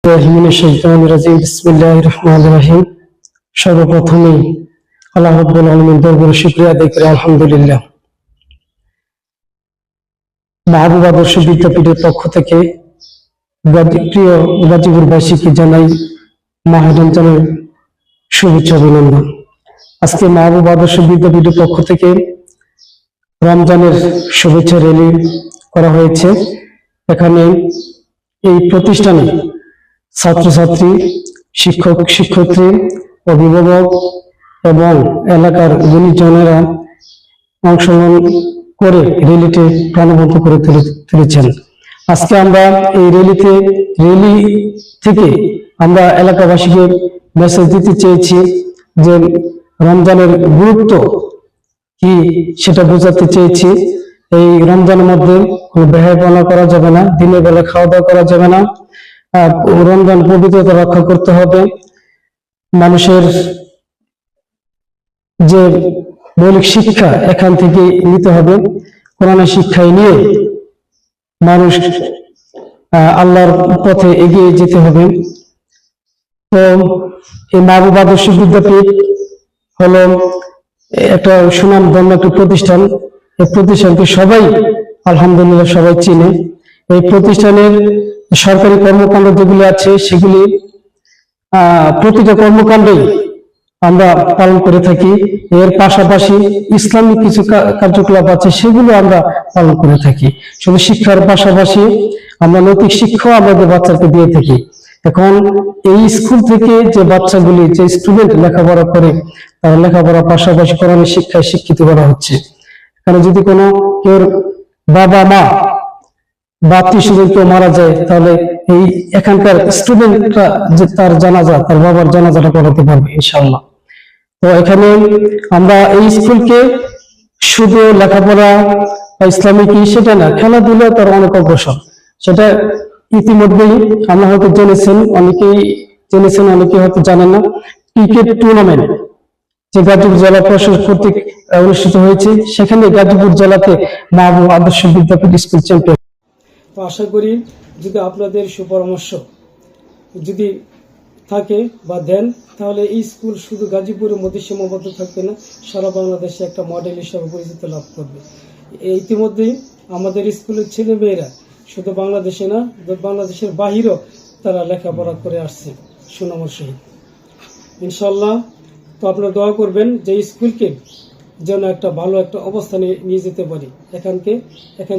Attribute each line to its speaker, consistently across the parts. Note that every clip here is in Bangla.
Speaker 1: বিসমিল্লাহির রহমানির রহিম। সর্বপ্রথমেই আল্লাহ রাব্বুল আলামিনের দরবারে শুকরিয়া আদায় করি, আলহামদুলিল্লাহ। মাহবুব আদর্শ বিদ্যাপীঠের পক্ষ থেকে প্রিয় গাজীপুরবাসীকে জানাই মাহে রমজানের শুভেচ্ছা অভিনন্দন। আজকে মাহবুব আদর্শ বিদ্যাপীঠের পক্ষ থেকে রমজানের শুভেচ্ছা র্যালি করা হয়েছে। এখানে এই প্রতিষ্ঠানে ছাত্রছাত্রী, শিক্ষক শিক্ষার্থী, অভিভাবক এবং এলাকার গুণীজনেরা অংশগ্রহণ করে র্যালিতে প্রাণবন্ত করে তুলেছেন। আজকে আমরা এই র্যালি থেকে আমরা এলাকাবাসীকে মেসেজ দিতে চেয়েছি যে রমজানের গুরুত্ব কি সেটা বোঝাতে চেয়েছি। এই রমজানের মধ্যে কোনো বেহায়াপনা করা যাবে না, দিনের বেলা খাওয়া দাওয়া করা যাবে না, রমজান পবিত্রতা রক্ষা করতে হবে। মানুষের যে মৌলিক শিক্ষা এখান থেকে নিতে হবে, কোরআনের শিক্ষায় নিয়ে মানুষ আল্লাহর পথে এগিয়ে যেতে হবে। তো এই মাহবুব আদর্শ বিদ্যাপীঠ হলো একটা সুনামধন্য একটা প্রতিষ্ঠান। এই প্রতিষ্ঠানকে সবাই আলহামদুলিল্লাহ সবাই চিনে। এই প্রতিষ্ঠানের সরকারি কর্মকাণ্ড যেগুলি আছে সেগুলি প্রতিটা কর্মকাণ্ডেই আমরা পালন করে থাকি। এর পাশাপাশি ইসলামিক কিছু কার্যকলাপ আছে সেগুলো আমরা পালন করে থাকি। শুধু শিক্ষার পাশাপাশি আমরা নৈতিক শিক্ষাও আমাদের বাচ্চাকে দিয়ে থাকি। এখন এই স্কুল থেকে যে বাচ্চাগুলি, যে স্টুডেন্ট লেখাপড়া করে, তারা লেখাপড়ার পাশাপাশি কোরআনের শিক্ষায় শিক্ষিত করা হচ্ছে। কারণ যদি কোনো কেউ বাবা মা বা আত্মীয় কেউ মারা যায়, তাহলে এই এখানকার স্টুডেন্টরা যে তার জানাজা, তার বাবার জানাজাটা পড়াতে পারবে ইনশাআল্লাহ। তো এখানে আমরা এই স্কুলকে শুধু লেখাপড়া বা ইসলামিক সেটা না, খেলাধুলা তার অনেক অগ্রসর। সেটা ইতিমধ্যেই আমরা হয়তো অনেকেই জেনেছেন, অনেকে হয়তো জানেন না। ক্রিকেট টুর্নামেন্ট যে গাজীপুর জেলা প্রশাসন কর্তৃক অনুষ্ঠিত হয়েছে, সেখানে গাজীপুর জেলাতে মাহবুব আদর্শ বিদ্যাপীঠ স্কুল চ্যাম্পিয়ন।
Speaker 2: তো আশা করি যদি আপনাদের সুপরামর্শ যদি থাকে বা দেন, তাহলে এই স্কুল শুধু গাজীপুরের মধ্যে সীমাবদ্ধ থাকবে না, সারা বাংলাদেশে একটা মডেল হিসাবে পরিচিতি লাভ করবে। ইতিমধ্যেই আমাদের স্কুলের ছেলে মেয়েরা শুধু বাংলাদেশে না, বাংলাদেশের বাহিরেও তারা লেখাপড়া করে আসছে সুনামের সহিত ইনশাল্লাহ। তো আপনারা দোয়া করবেন যে স্কুলকে যেন একটা ভালো একটা অবস্থানে নিয়ে যেতে পারি, এখান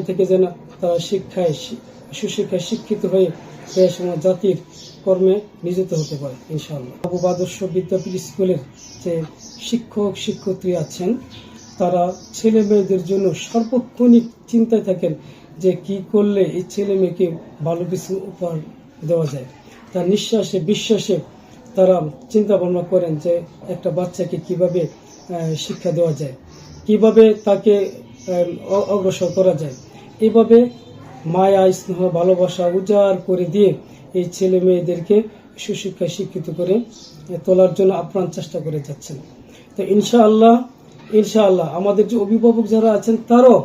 Speaker 2: থেকে যেন তারা সুশিক্ষায় শিক্ষিত হয়ে জাতির কর্মে নিয়োজিত হতে পারে ইনশাআল্লাহ। মাহবুব আদর্শ বিদ্যাপীঠ স্কুলের যে শিক্ষক শিক্ষার্থী আছেন, তারা ছেলে মেয়েদের জন্য সর্বক্ষণিক চিন্তায় থাকেন যে কি করলে এই ছেলে মেয়েকে ভালো কিছু উপহার দেওয়া যায়। তার নিঃশ্বাসে বিশ্বাসে তারা চিন্তা ভাবনা করেন যে একটা বাচ্চাকে কিভাবে শিক্ষা দেওয়া যায়, কিভাবে তাকে অগ্রসর করা যায়। এইভাবে মায়া স্নেহ ভালোবাসা উজাড় করে দিয়ে এই ছেলে মেয়েদেরকে সুশিক্ষায় শিক্ষিত করে তোলার জন্য আপ্রাণ চেষ্টা করে যাচ্ছেন। তো ইনশাআল্লাহ আমাদের যে অভিভাবক যারা আছেন, তারাও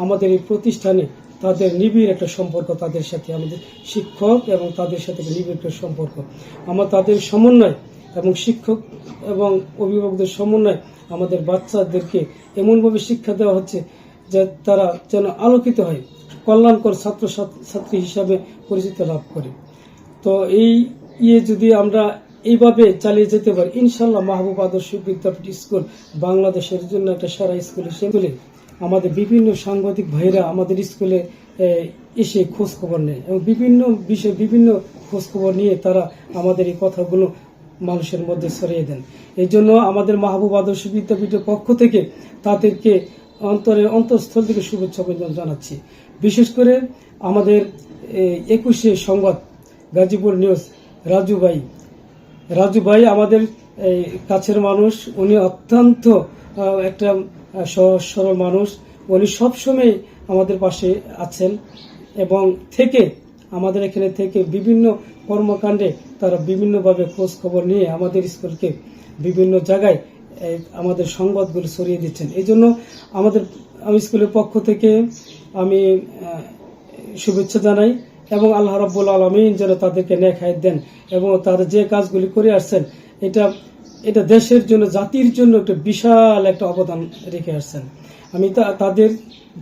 Speaker 2: আমাদের এই প্রতিষ্ঠানে তাদের নিবিড় একটা সম্পর্ক, তাদের সাথে আমাদের শিক্ষক এবং তাদের সাথে নিবিড় একটা সম্পর্ক। তাদের সমন্বয় এবং শিক্ষক এবং অভিভাবকদের সমন্বয় আমাদের বাচ্চাদেরকে এমনভাবে শিক্ষা দেওয়া হচ্ছে যে তারা যেন আলোকিত হয়, কল্যাণকর ছাত্রছাত্রী হিসাবে পরিচিতি লাভ করে। তো এই যদি আমরা এইভাবে চালিয়ে যেতে পারি, ইনশাল্লাহ মাহবুব আদর্শ বিদ্যাপীঠ স্কুল বাংলাদেশের জন্য একটা সেরা স্কুল হিসেবে। আমাদের বিভিন্ন সাংবাদিক ভাইরা আমাদের স্কুলে এসে খোঁজ খবর নেয় এবং বিভিন্ন বিষয়ে বিভিন্ন খোঁজ খবর নিয়ে তারা আমাদের এই কথাগুলো মানুষের মধ্যে ছড়িয়ে দেন। এই জন্য আমাদের মাহবুব আদর্শ বিদ্যাপীঠের পক্ষ থেকে তাদেরকে অন্তঃস্থল থেকে শুভেচ্ছা অভিনন্দন জানাচ্ছি। বিশেষ করে আমাদের 21শে সংবাদ গাজীপুর নিউজ রাজু ভাই আমাদের কাছের মানুষ। উনি অত্যন্ত একটা সহজ সরল মানুষ। উনি সবসময় আমাদের পাশে আছেন এবং আমাদের এখানে থেকে বিভিন্ন কর্মকাণ্ডে তারা বিভিন্নভাবে খোঁজ খবর নিয়ে আমাদের স্কুলকে বিভিন্ন জায়গায় আমাদের সংবাদগুলো ছড়িয়ে দিচ্ছেন। এই জন্য আমি স্কুলের পক্ষ থেকে আমি শুভেচ্ছা জানাই এবং আল্লাহ রাব্বুল আলামিন যেন তাদেরকে নেক হায়াত দেন এবং তারা যে কাজগুলি করে আসছেন এটা দেশের জন্য, জাতির জন্য একটা বিশাল একটা অবদান রেখে আসছেন। আমি তাদের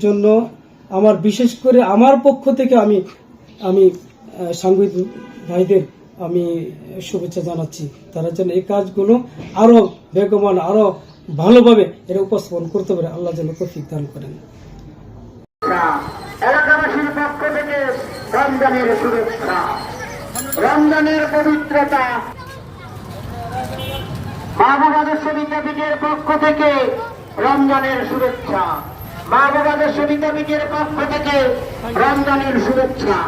Speaker 2: জন্য আমার বিশেষ করে আমার পক্ষ থেকে আমি সাংবাদিক ভাইদের আমি শুভেচ্ছা জানাচ্ছি। তারা যেন এই কাজগুলো আরো বেগবান, আরো ভালোভাবে এটা উপস্থাপন করতে পারে। আল্লাহ যেন তৌফিক দান করেন।
Speaker 3: এলাকাবাসীর পক্ষ থেকে রমজানের শুভেচ্ছা, রমজানের পবিত্রতা। মা বাবাদর্শ বিদ্যাপীঠের পক্ষ থেকে রমজানের শুভেচ্ছা, মা বাবাদর্শ বিদ্যাপীঠের পক্ষ থেকে রমজানের শুভেচ্ছা।